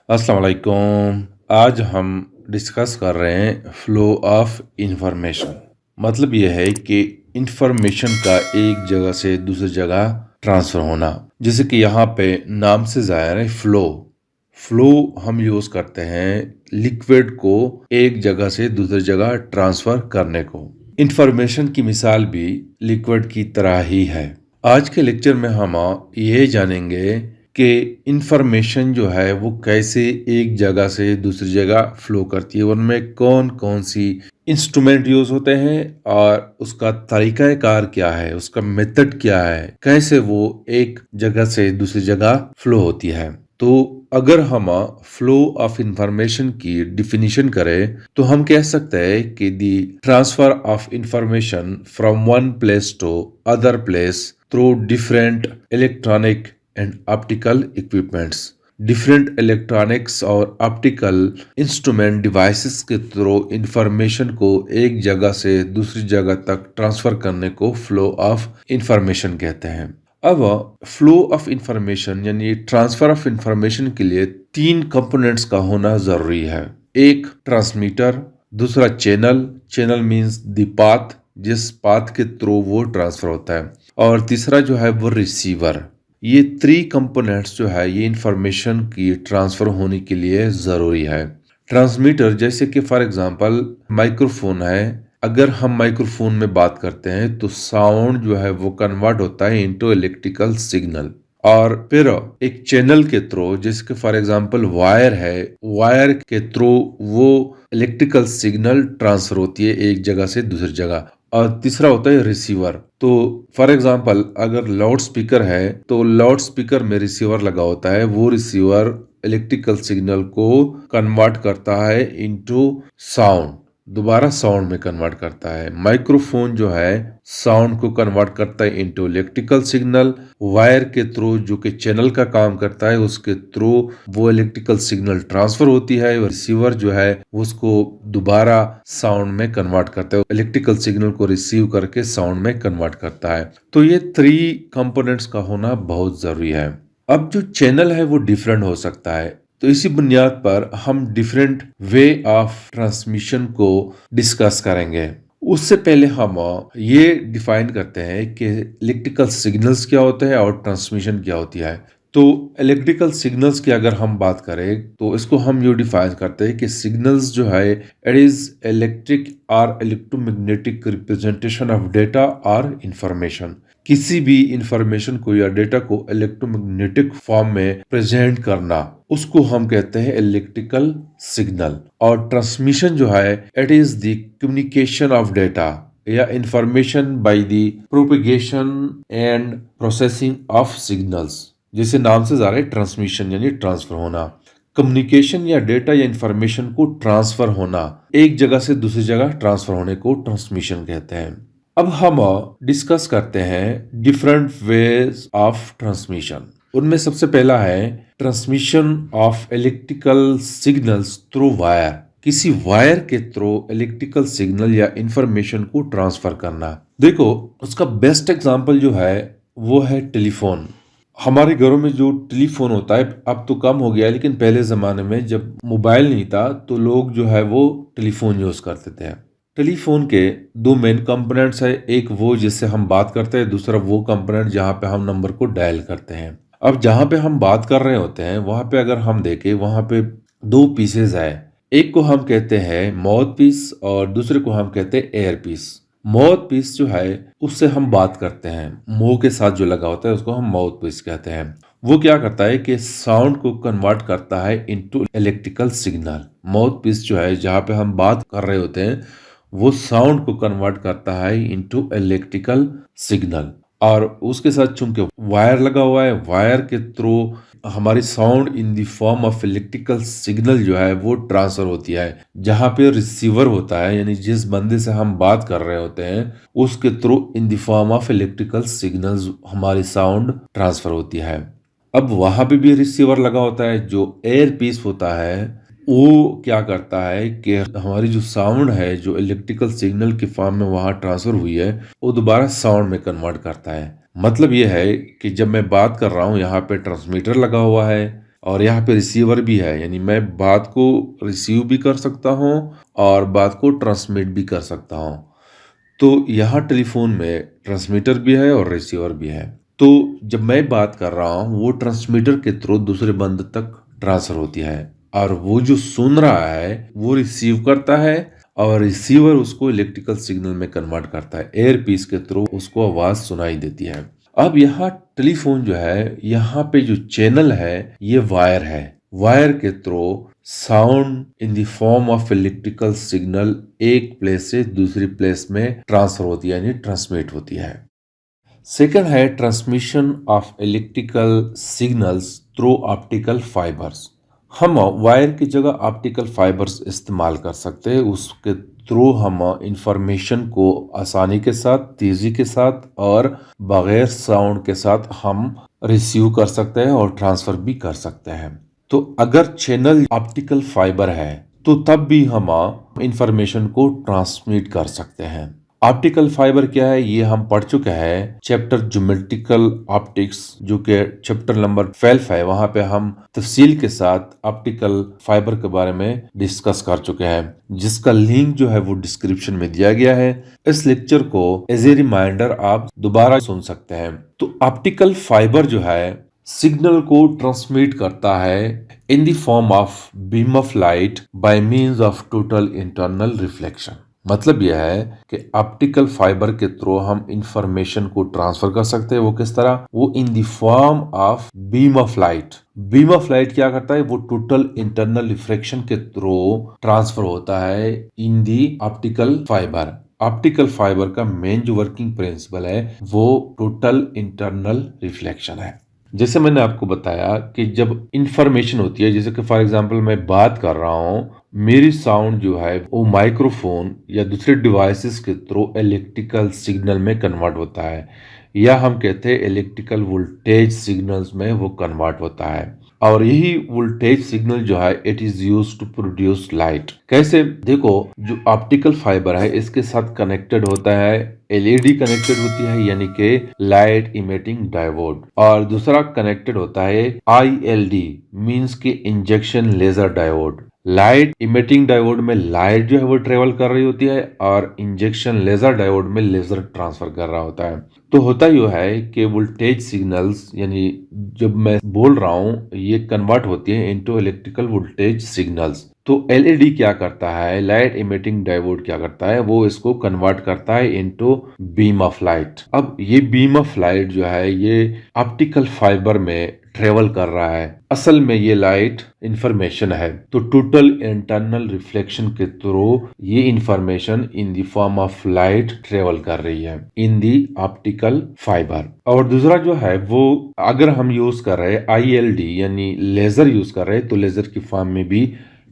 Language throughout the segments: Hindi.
अस्सलाम वालेकुम। आज हम डिस्कस कर रहे हैं फ्लो ऑफ इंफॉर्मेशन। मतलब यह है कि इंफॉर्मेशन का एक जगह से दूसरी जगह ट्रांसफ़र होना। जैसे कि यहाँ पे नाम से ज़ाहिर है फ्लो। फ्लो हम यूज़ करते हैं लिक्विड को एक जगह से दूसरी जगह ट्रांसफ़र करने को। इंफॉर्मेशन की मिसाल भी लिक्विड की तरह ही है। आज के लेक्चर में हम ये जानेंगे कि इंफॉर्मेशन जो है वो कैसे एक जगह से दूसरी जगह फ्लो करती है, उनमें कौन कौन सी इंस्ट्रूमेंट यूज होते हैं और उसका तरीका कार क्या है, उसका मेथड क्या है, कैसे वो एक जगह से दूसरी जगह फ्लो होती है। तो अगर हम फ्लो ऑफ इंफॉर्मेशन की डिफिनीशन करें तो हम कह सकते हैं कि the transfer of information from one place to other place through different electronic and optical equipments. Different electronics और ऑप्टिकल इंस्ट्रूमेंट डिवाइसेस के थ्रू इंफॉर्मेशन को एक जगह से दूसरी जगह तक ट्रांसफर करने को फ्लो ऑफ इंफॉर्मेशन कहते हैं। अब फ्लो ऑफ इंफॉर्मेशन यानी ट्रांसफर ऑफ इंफॉर्मेशन के लिए तीन कंपोनेंट्स का होना जरूरी है। एक ट्रांसमीटर, दूसरा channel, channel means the path जिस पाथ के थ्रू वो ट्रांसफर होता है, और तीसरा जो है वो रिसीवर। ये थ्री कंपोनेंट्स जो है ये इंफॉर्मेशन की ट्रांसफर होने के लिए जरूरी है। ट्रांसमीटर जैसे कि फॉर एग्जांपल माइक्रोफोन है, अगर हम माइक्रोफोन में बात करते हैं तो साउंड जो है वो कन्वर्ट होता है इनटू इलेक्ट्रिकल सिग्नल, और फिर एक चैनल के थ्रू जैसे कि फॉर एग्जांपल वायर है, वायर के थ्रू वो इलेक्ट्रिकल सिग्नल ट्रांसफर होती है एक जगह से दूसरी जगह। और तीसरा होता है रिसीवर। तो फॉर एग्जांपल अगर लाउड स्पीकर है तो लाउड स्पीकर में रिसीवर लगा होता है, वो रिसीवर इलेक्ट्रिकल सिग्नल को कन्वर्ट करता है इनटू साउंड, दोबारा साउंड में कन्वर्ट करता है। माइक्रोफोन जो है साउंड को कन्वर्ट करता है इनटू इलेक्ट्रिकल सिग्नल, वायर के थ्रू जो कि चैनल का काम करता है उसके थ्रू वो इलेक्ट्रिकल सिग्नल ट्रांसफर होती है, रिसीवर जो है उसको दोबारा साउंड में कन्वर्ट करता है, इलेक्ट्रिकल सिग्नल को रिसीव करके साउंड में कन्वर्ट करता है। तो ये थ्री कंपोनेंट्स का होना बहुत जरूरी है। अब जो चैनल है वो डिफरेंट हो सकता है, तो इसी बुनियाद पर हम डिफरेंट वे ऑफ ट्रांसमिशन को डिस्कस करेंगे। उससे पहले हम ये डिफाइन करते हैं कि इलेक्ट्रिकल सिग्नल्स क्या होते हैं और ट्रांसमिशन क्या होती है। तो इलेक्ट्रिकल सिग्नल्स की अगर हम बात करें तो इसको हम ये डिफाइन करते हैं कि सिग्नल्स जो है इट इज इलेक्ट्रिक और इलेक्ट्रोमैग्नेटिक रिप्रेजेंटेशन ऑफ डेटा और इंफॉर्मेशन। किसी भी इंफॉर्मेशन को या डेटा को इलेक्ट्रोमैग्नेटिक फॉर्म में प्रेजेंट करना उसको हम कहते हैं इलेक्ट्रिकल सिग्नल। और ट्रांसमिशन जो है it is the communication of data या information by the propagation and processing of signals. जैसे नाम से जा रहा है ट्रांसमिशन यानी ट्रांसफर होना, कम्युनिकेशन या डेटा या इंफॉर्मेशन को ट्रांसफर होना, एक जगह से दूसरी जगह ट्रांसफर होने को ट्रांसमिशन कहते हैं। अब हम डिस्कस करते हैं डिफरेंट वेज ऑफ ट्रांसमिशन। उनमें सबसे पहला है transmission of electrical signals through wire. किसी वायर के थ्रू इलेक्ट्रिकल सिग्नल या इंफॉर्मेशन को ट्रांसफर करना। देखो उसका बेस्ट एग्जांपल जो है वो है टेलीफोन। हमारे घरों में जो टेलीफोन होता है अब तो कम हो गया है, लेकिन पहले जमाने में जब मोबाइल नहीं था तो लोग जो है वो टेलीफोन यूज करते थे। टेलीफोन के दो मेन कंपोनेंट्स है, एक वो जिससे हम बात करते हैं, दूसरा वो कंपोनेंट जहां पे हम नंबर को डायल करते हैं। अब जहां पे हम बात कर रहे होते हैं वहां पे अगर हम देखें वहां पे दो पीसेज है, एक को हम कहते हैं माउथ पीस और दूसरे को हम कहते हैं एयर पीस। माउथ पीस जो है उससे हम बात करते हैं, मुंह के साथ जो लगा होता है उसको हम माउथ पीस कहते हैं। वो क्या करता है कि साउंड को कन्वर्ट करता है into electrical signal. Mouthpiece जो है जहां पे हम बात कर रहे होते हैं वो साउंड को कन्वर्ट करता है इनटू इलेक्ट्रिकल सिग्नल, और उसके साथ चूंकि वायर लगा हुआ है, वायर के थ्रू हमारी sound in the form of electrical signal जो है वो ट्रांसफर होती है। जहां पे रिसीवर होता है यानी जिस बंदे से हम बात कर रहे होते हैं उसके through in the form of electrical signals हमारी साउंड ट्रांसफर होती है। अब वहां पे भी रिसीवर लगा होता है, जो एयर पीस होता है वो क्या करता है कि हमारी जो साउंड है जो इलेक्ट्रिकल सिग्नल के फॉर्म में वहां ट्रांसफर हुई है वो दोबारा साउंड में कन्वर्ट करता है। मतलब ये है कि जब मैं बात कर रहा हूँ यहाँ पे ट्रांसमीटर लगा हुआ है और यहाँ पे रिसीवर भी है, यानी मैं बात को रिसीव भी कर सकता हूँ और बात को ट्रांसमिट भी कर सकता हूँ। तो यहाँ टेलीफोन में ट्रांसमीटर भी है और रिसीवर भी है। तो जब मैं बात कर रहा हूँ वो ट्रांसमीटर के थ्रू दूसरे बंद तक ट्रांसफर होती है और वो जो सुन रहा है वो रिसीव करता है और रिसीवर उसको इलेक्ट्रिकल सिग्नल में कन्वर्ट करता है। एयर पीस के थ्रू उसको आवाज सुनाई देती है। अब यहाँ टेलीफोन जो है, यहाँ पे जो चैनल है ये वायर है। वायर के through sound in the form of electrical signal एक प्लेस से दूसरी प्लेस में ट्रांसफर होती है, यानी ट्रांसमिट होती है। सेकंड है transmission of electrical signals through optical fibres. हम वायर की जगह ऑप्टिकल फाइबर्स इस्तेमाल कर सकते हैं। उसके थ्रू हम इंफॉर्मेशन को आसानी के साथ, तेजी के साथ और बगैर साउंड के साथ हम रिसीव कर सकते हैं और ट्रांसफर भी कर सकते हैं। तो अगर चैनल ऑप्टिकल फाइबर है तो तब भी हम इंफॉर्मेशन को ट्रांसमिट कर सकते हैं। ऑप्टिकल फाइबर क्या है ये हम पढ़ चुके हैं चैप्टर ज्योमेट्रिकल ऑप्टिक्स, जो कि चैप्टर नंबर 12 है। वहां पे हम तफसील के साथ ऑप्टिकल फाइबर के बारे में डिस्कस कर चुके हैं, जिसका लिंक जो है वो डिस्क्रिप्शन में दिया गया है। इस लेक्चर को एज ए रिमाइंडर आप दोबारा सुन सकते हैं। तो ऑप्टिकल फाइबर जो है सिग्नल को ट्रांसमिट करता है in the form of beam of light by means of total internal reflection. मतलब यह है कि ऑप्टिकल फाइबर के थ्रू हम इंफॉर्मेशन को ट्रांसफर कर सकते हैं। वो किस तरह? वो in the form of beam of light. Beam of light क्या करता है? वो टोटल इंटरनल रिफ्लेक्शन के थ्रू ट्रांसफर होता है in the optical fibre. Optical fibre का मेन जो वर्किंग प्रिंसिपल है वो टोटल इंटरनल रिफ्लेक्शन है। जैसे मैंने आपको बताया कि जब इंफॉर्मेशन होती है, जैसे कि फॉर एग्जांपल मैं बात कर रहा हूँ, मेरी साउंड जो है वो माइक्रोफोन या दूसरे डिवाइसेस के थ्रू इलेक्ट्रिकल सिग्नल में कन्वर्ट होता है, या हम कहते हैं इलेक्ट्रिकल वोल्टेज सिग्नल्स में वो कन्वर्ट होता है। और यही वोल्टेज सिग्नल जो है it is use to produce light. कैसे? देखो, जो ऑप्टिकल फाइबर है इसके साथ कनेक्टेड होता है एलईडी कनेक्टेड होती है, यानी कि लाइट इमिटिंग डायोड, और दूसरा कनेक्टेड होता है आईएलडी मींस के injection laser diode. Light emitting diode में लाइट जो है वो ट्रेवल कर रही होती है और इंजेक्शन लेजर डायोड में लेजर ट्रांसफर कर रहा होता है। तो होता यह है कि वोल्टेज सिग्नल्स, यानी जब मैं बोल रहा हूं ये कन्वर्ट होती है इनटू इलेक्ट्रिकल वोल्टेज सिग्नल्स। तो एलईडी क्या करता है, लाइट इमिटिंग डायोड क्या करता है, वो इसको कन्वर्ट करता है इनटू बीम ऑफ लाइट। अब ये बीम ऑफ लाइट जो है ये ऑप्टिकल फाइबर में ट्रेवल कर रहा है। असल में ये लाइट इंफॉर्मेशन है, तो टोटल इंटरनल रिफ्लेक्शन के थ्रू ये information in the form of light travel कर रही है इन दी ऑप्टिकल फाइबर। और दूसरा जो है वो अगर हम यूज कर रहे हैं आईएलडी यानी लेजर यूज कर रहे हैं, तो लेजर की फॉर्म में भी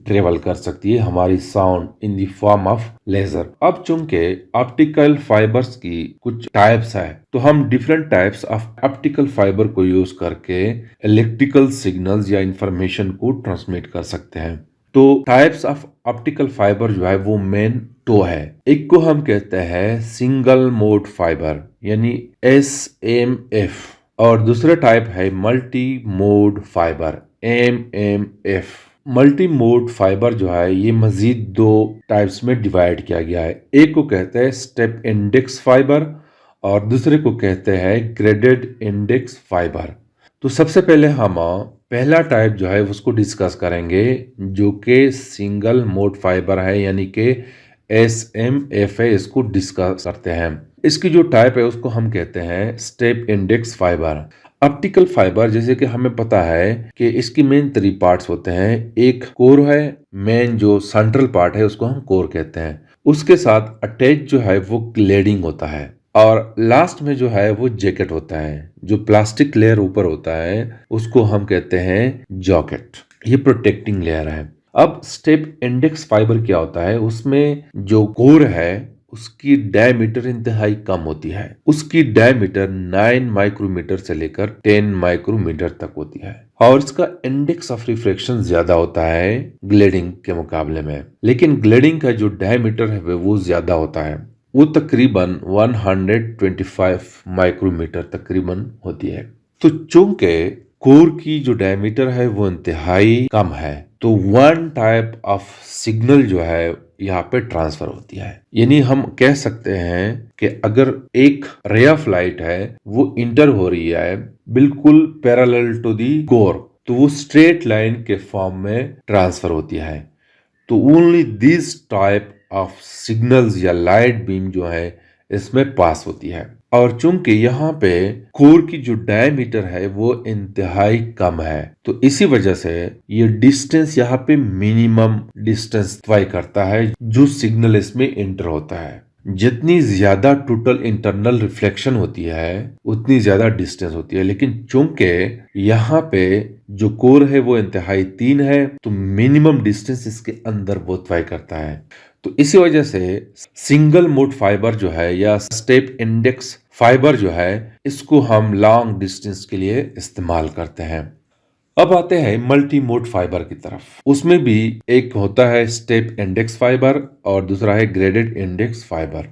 ट्रेवल कर सकती है हमारी sound in the form of laser. अब चूंकि ऑप्टिकल फाइबर्स की कुछ टाइप्स है, तो हम different types of optical fibre को यूज करके इलेक्ट्रिकल सिग्नल्स या इंफॉर्मेशन को ट्रांसमिट कर सकते हैं। तो टाइप्स ऑफ ऑप्टिकल फाइबर जो है वो मेन दो है। एक को हम कहते हैं सिंगल मोड फाइबर यानी SMF, और दूसरा टाइप है multi mode fibre MMF। Multi mode fibre जो है ये मजीद दो टाइप्स में डिवाइड किया गया है। एक को कहते हैं स्टेप इंडेक्स फाइबर और दूसरे को कहते हैं ग्रेडेड इंडेक्स फाइबर। तो सबसे पहले हम पहला टाइप जो है उसको डिस्कस करेंगे, जो कि सिंगल मोड फाइबर है यानी कि SMF है। इसको डिस्कस करते हैं। इसकी जो टाइप है उसको हम कहते हैं step index fibre. Optical fibre जैसे कि हमें पता है कि इसकी मेन 3 पार्ट्स होते हैं। एक कोर है, मेन जो सेंट्रल पार्ट है उसको हम कोर कहते हैं। उसके साथ अटैच जो है वो क्लेडिंग होता है, और लास्ट में जो है वो जैकेट होता है। जो प्लास्टिक लेयर ऊपर होता है उसको हम कहते हैं जॉकेट। ये प्रोटेक्टिंग लेयर है। अब स्टेप इंडेक्स फाइबर क्या होता है, उसमें जो कोर है उसकी डायमीटर इंतहाई कम होती है। उसकी डायमीटर 9 माइक्रोमीटर से लेकर 10 माइक्रोमीटर तक होती है, और इसका इंडेक्स ऑफ रिफ्रैक्शन ज्यादा होता है ग्लेडिंग के मुकाबले में। लेकिन ग्लेडिंग का जो डायमीटर है वो ज्यादा होता है, वो तकरीबन 125 माइक्रोमीटर तकरीबन होती है। तो चूंकि कोर की जो डायमीटर है वो इंतहाई कम है, तो वन टाइप ऑफ सिग्नल जो है यहाँ पे ट्रांसफर होती है। यानी हम कह सकते हैं कि अगर एक रे ऑफ लाइट है वो इंटर हो रही है बिल्कुल पैरेलल टू दी कोर, तो वो स्ट्रेट लाइन के फॉर्म में ट्रांसफर होती है। तो only this type of signals या लाइट बीम जो है इसमें पास होती है। और चूंकि यहाँ पे कोर की जो डायमीटर है वो इंतहाई कम है, तो इसी वजह से ये डिस्टेंस यहाँ पे मिनिमम डिस्टेंस तय करता है जो सिग्नल इसमें एंटर होता है। जितनी ज्यादा टोटल इंटरनल रिफ्लेक्शन होती है उतनी ज्यादा डिस्टेंस होती है, लेकिन चूंकि यहाँ पे जो कोर है वो इंतहाई 3 है, तो मिनिमम डिस्टेंस इसके अंदर वो तय करता है। तो इसी वजह से सिंगल मोड फाइबर जो है या स्टेप इंडेक्स फाइबर जो है इसको हम लॉन्ग डिस्टेंस के लिए इस्तेमाल करते हैं। अब आते हैं मल्टी मोड फाइबर की तरफ। उसमें भी एक होता है स्टेप इंडेक्स फाइबर और दूसरा है ग्रेडेड इंडेक्स फाइबर।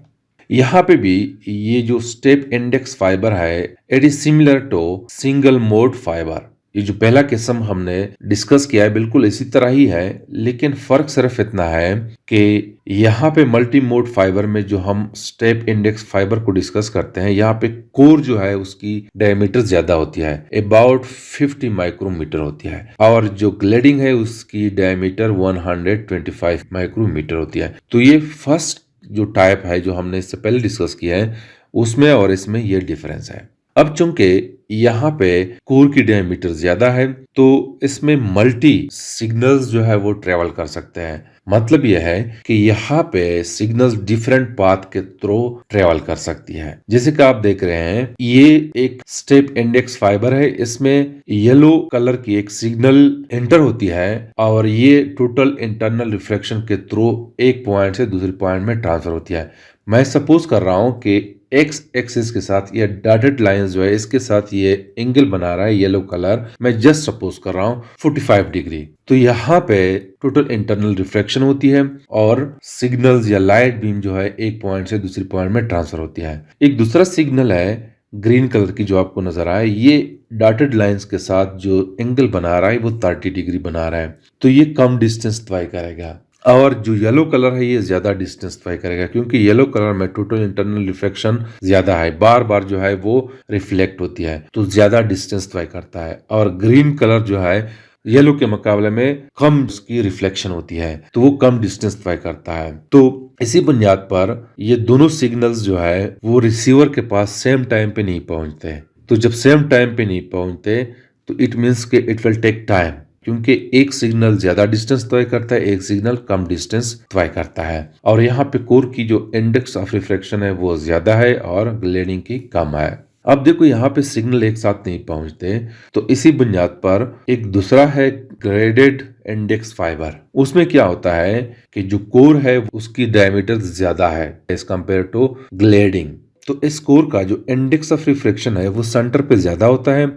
यहाँ पे भी ये जो स्टेप इंडेक्स फाइबर है it is similar to single mode fibre. ये जो पहला किस्म हमने डिस्कस किया है बिल्कुल इसी तरह ही है, लेकिन फर्क सिर्फ इतना है कि यहाँ पे मल्टी मोड फाइबर में जो हम स्टेप इंडेक्स फाइबर को डिस्कस करते हैं, यहाँ पे कोर जो है उसकी डायमीटर ज्यादा होती है, अबाउट 50 माइक्रोमीटर होती है, और जो ग्लेडिंग है उसकी डायमीटर 125 माइक्रोमीटर होती है। तो ये फर्स्ट जो टाइप है जो हमने इससे पहले डिस्कस किया है उसमें और इसमें ये डिफरेंस है। अब चूंकि यहाँ पे कोर की डायमीटर ज्यादा है तो इसमें मल्टी सिग्नल्स जो है वो ट्रेवल कर सकते हैं। मतलब यह है कि यहाँ पे सिग्नल्स डिफरेंट पाथ के थ्रू ट्रेवल कर सकती है। जैसे कि आप देख रहे हैं ये एक स्टेप इंडेक्स फाइबर है, इसमें येलो कलर की एक सिग्नल एंटर होती है और ये टोटल इंटरनल रिफ्लेक्शन के थ्रू एक पॉइंट से दूसरे पॉइंट में ट्रांसफर होती है। मैं सपोज कर रहा हूं कि एक्स एक्सिस के साथ ये डॉटेड लाइंस जो है इसके साथ ये एंगल बना रहा है येलो कलर, मैं जस्ट सपोज कर रहा हूं 45 डिग्री। तो यहाँ पे टोटल इंटरनल रिफ्लेक्शन होती है और सिग्नल्स या लाइट बीम जो है एक पॉइंट से दूसरे पॉइंट में ट्रांसफर होती है। एक दूसरा सिग्नल है ग्रीन कलर की जो आपको नजर आए, ये डॉटेड लाइंस के साथ जो एंगल बना रहा है वो 30 डिग्री बना रहा है, तो ये कम डिस्टेंस तय करेगा। और जो येलो कलर है ये ज्यादा डिस्टेंस तय करेगा क्योंकि येलो कलर में टोटल इंटरनल रिफ्लेक्शन ज्यादा है, बार बार जो है वो रिफ्लेक्ट होती है, तो ज्यादा डिस्टेंस तय करता है। और ग्रीन कलर जो है येलो के मुकाबले में कम उसकी रिफ्लेक्शन होती है, तो वो कम डिस्टेंस तय करता है। तो इसी बुनियाद पर ये दोनों सिग्नल्स जो है वो रिसीवर के पास सेम टाइम पे नहीं पहुंचते। तो जब सेम टाइम पे नहीं पहुंचते तो इट मीन्स के इट विल टेक टाइम, क्योंकि एक सिग्नल ज्यादा डिस्टेंस तय करता है, एक सिग्नल कम डिस्टेंस तय करता है। और यहाँ पे कोर की जो इंडेक्स ऑफ रिफ्लेक्शन है वो ज्यादा है और ग्लेडिंग की कम है। अब देखो यहाँ पे सिग्नल एक साथ नहीं पहुंचते, तो इसी बुनियाद पर एक दूसरा है ग्रेडेड इंडेक्स फाइबर। उसमें क्या होता है कि जो कोर है उसकी डायमीटर ज्यादा है एज कंपेयर टू ग्लेडिंग। तो इस कोर का जो इंडेक्स ऑफ रिफ्लेक्शन है वो सेंटर पे ज्यादा होता है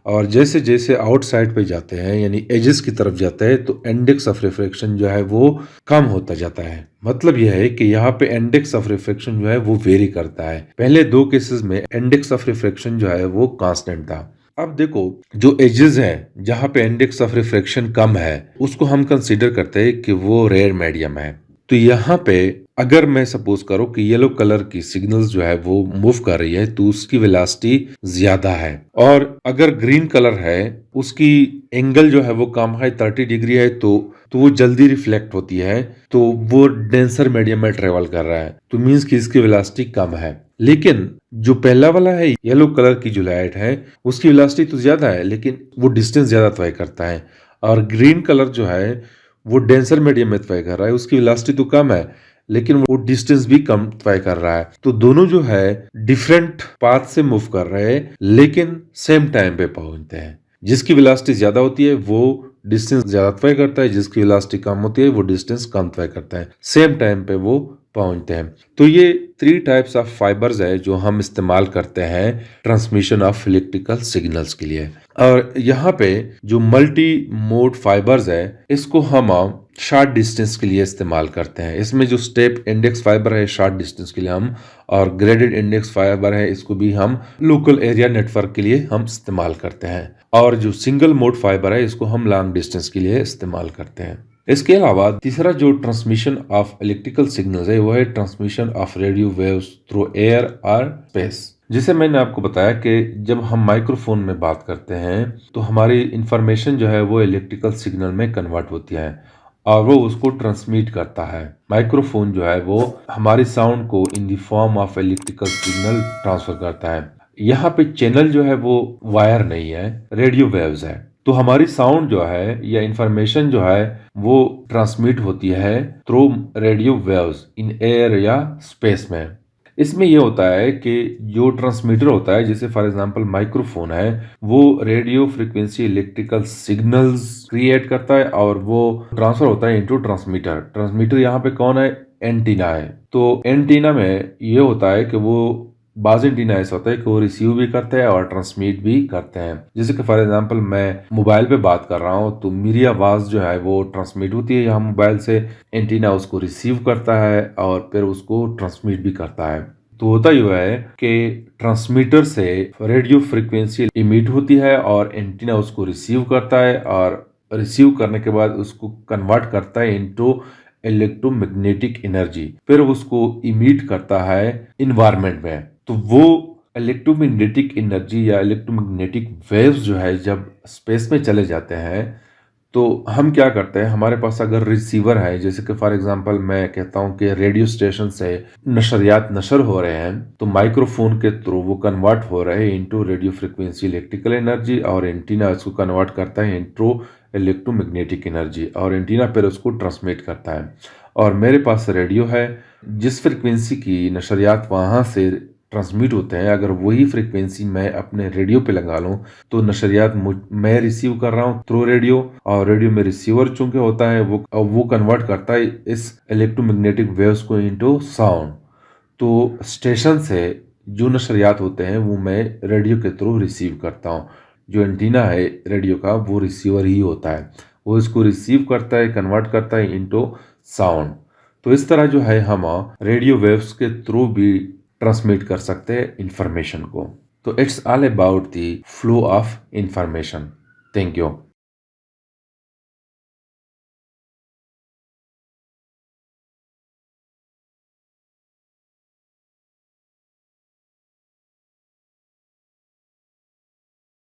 और जैसे जैसे आउटसाइड पे जाते हैं यानी एजेस की तरफ जाते हैं तो इंडेक्स ऑफ रिफ्लेक्शन जो है वो कम होता जाता है। मतलब यह है कि यहाँ पे इंडेक्स ऑफ रिफ्लेक्शन जो है वो वेरी करता है। पहले दो केसेस में इंडेक्स ऑफ रिफ्लेक्शन जो है वो कांस्टेंट था। अब देखो जो एजेस हैं जहाँ पे इंडेक्स ऑफ रिफ्लेक्शन कम है उसको हम कंसीडर करते हैं कि वो रेयर मीडियम है। तो यहाँ पे अगर मैं सपोज करो कि येलो कलर की सिग्नल्स जो है वो मूव कर रही है तो उसकी वेलोसिटी ज्यादा है, और अगर ग्रीन कलर है उसकी एंगल जो है वो कम है 30 डिग्री है, तो वो जल्दी रिफ्लेक्ट होती है, तो वो डेंसर मीडियम में ट्रेवल कर रहा है, तो मीन्स कि इसकी वेलोसिटी कम है। लेकिन जो पहला वाला है येलो कलर की जो लाइट है उसकी वेलोसिटी तो ज्यादा है लेकिन वो डिस्टेंस ज्यादा तय करता है, और ग्रीन कलर जो है वो डेंसर मीडियम में तय कर रहा है, उसकी वेलोसिटी तो कम है लेकिन वो डिस्टेंस भी कम तय कर रहा है। तो दोनों जो है डिफरेंट पाथ से मूव कर रहे हैं लेकिन सेम टाइम पे पहुंचते हैं। जिसकी वेलोसिटी ज्यादा होती है वो डिस्टेंस ज्यादा तय करता है, जिसकी वेलोसिटी कम होती है वो डिस्टेंस कम तय करता है, सेम टाइम पे वो पहुंचते हैं। तो ये 3 टाइप्स ऑफ फाइबर्स है जो हम इस्तेमाल करते हैं ट्रांसमिशन ऑफ इलेक्ट्रिकल सिग्नल्स के लिए। और यहाँ पे जो मल्टी मोड फाइबर्स है इसको हम शॉर्ट डिस्टेंस के लिए इस्तेमाल करते हैं। इसमें जो स्टेप इंडेक्स फाइबर है शॉर्ट डिस्टेंस के लिए हम, और ग्रेडेड इंडेक्स फाइबर है इसको भी हम लोकल एरिया नेटवर्क के लिए हम इस्तेमाल करते हैं, और जो सिंगल मोड फाइबर है इसको हम लॉन्ग डिस्टेंस के लिए इस्तेमाल करते हैं। इसके अलावा तीसरा जो ट्रांसमिशन ऑफ इलेक्ट्रिकल सिग्नल्स है वो है transmission of radio waves through air और स्पेस। जिसे मैंने आपको बताया कि जब हम माइक्रोफोन में बात करते हैं तो हमारी इंफॉर्मेशन जो है वो इलेक्ट्रिकल सिग्नल में कन्वर्ट होती है और वो उसको ट्रांसमिट करता है। माइक्रोफोन जो है वो हमारी साउंड को इन the form of electrical signal transfer करता है। यहाँ पे चैनल जो है वो वायर नहीं है, रेडियो वेव्स है। तो हमारी साउंड जो है या इंफॉर्मेशन जो है वो ट्रांसमिट होती है through radio waves in air या स्पेस में। इसमें यह होता है कि जो ट्रांसमीटर होता है, जैसे फॉर एग्जांपल माइक्रोफोन है, वो radio frequency electrical signals create करता है और वो ट्रांसफर होता है इनटू ट्रांसमीटर। ट्रांसमीटर यहाँ पे कौन है? एंटीना है। तो एंटीना में ये होता है कि वो बाज एंटीना ऐसा होता है कि वो रिसीव भी करते हैं और ट्रांसमिट भी करते हैं। जैसे कि फॉर एग्जांपल मैं मोबाइल पे बात कर रहा हूँ तो मेरी आवाज़ जो है वो ट्रांसमिट होती है यहाँ मोबाइल से, एंटीना उसको रिसीव करता है और फिर उसको ट्रांसमिट भी करता है। तो होता ही हुआ है कि ट्रांसमीटर से रेडियो फ्रिक्वेंसी इमिट होती है और एंटीना उसको रिसीव करता है और रिसीव करने के बाद उसको कन्वर्ट करता है इनटू इलेक्ट्रोमैग्नेटिक एनर्जी, फिर उसको इमिट करता है इन्वायरमेंट में। तो वो इलेक्ट्रोमैग्नेटिक एनर्जी या इलेक्ट्रोमैग्नेटिक वेव्स जो है जब स्पेस में चले जाते हैं तो हम क्या करते हैं, हमारे पास अगर रिसीवर है, जैसे कि फॉर एग्जांपल मैं कहता हूं कि रेडियो स्टेशन से नशरियात नशर हो रहे हैं तो माइक्रोफोन के थ्रू वो कन्वर्ट हो रहे हैं into radio frequency electrical energy और एंटीना उसको कन्वर्ट करता है इनटू इलेक्ट्रोमैग्नेटिक एनर्जी और एंटीना फिर उसको ट्रांसमिट करता है। और मेरे पास रेडियो है, जिस फ्रिक्वेंसी की नशरियात वहाँ से ट्रांसमिट होते हैं, अगर वही फ्रिक्वेंसी मैं अपने रेडियो पे लगा लूँ तो नशरियात मैं रिसीव कर रहा हूँ थ्रू रेडियो, और रेडियो में रिसीवर चूंकि होता है वो कन्वर्ट करता है इस इलेक्ट्रोमैग्नेटिक वेव्स को इनटू साउंड। तो स्टेशन से जो नशरियात होते हैं वो मैं रेडियो के थ्रू रिसीव करता हूँ। जो एंटीना है रेडियो का वो रिसीवर ही होता है, वो इसको रिसीव करता है, कन्वर्ट करता है इनटू साउंड। तो इस तरह जो है हम रेडियो वेव्स के थ्रू भी ट्रांसमिट कर सकते हैं इंफॉर्मेशन को। तो it's all about the flow of information. Thank you.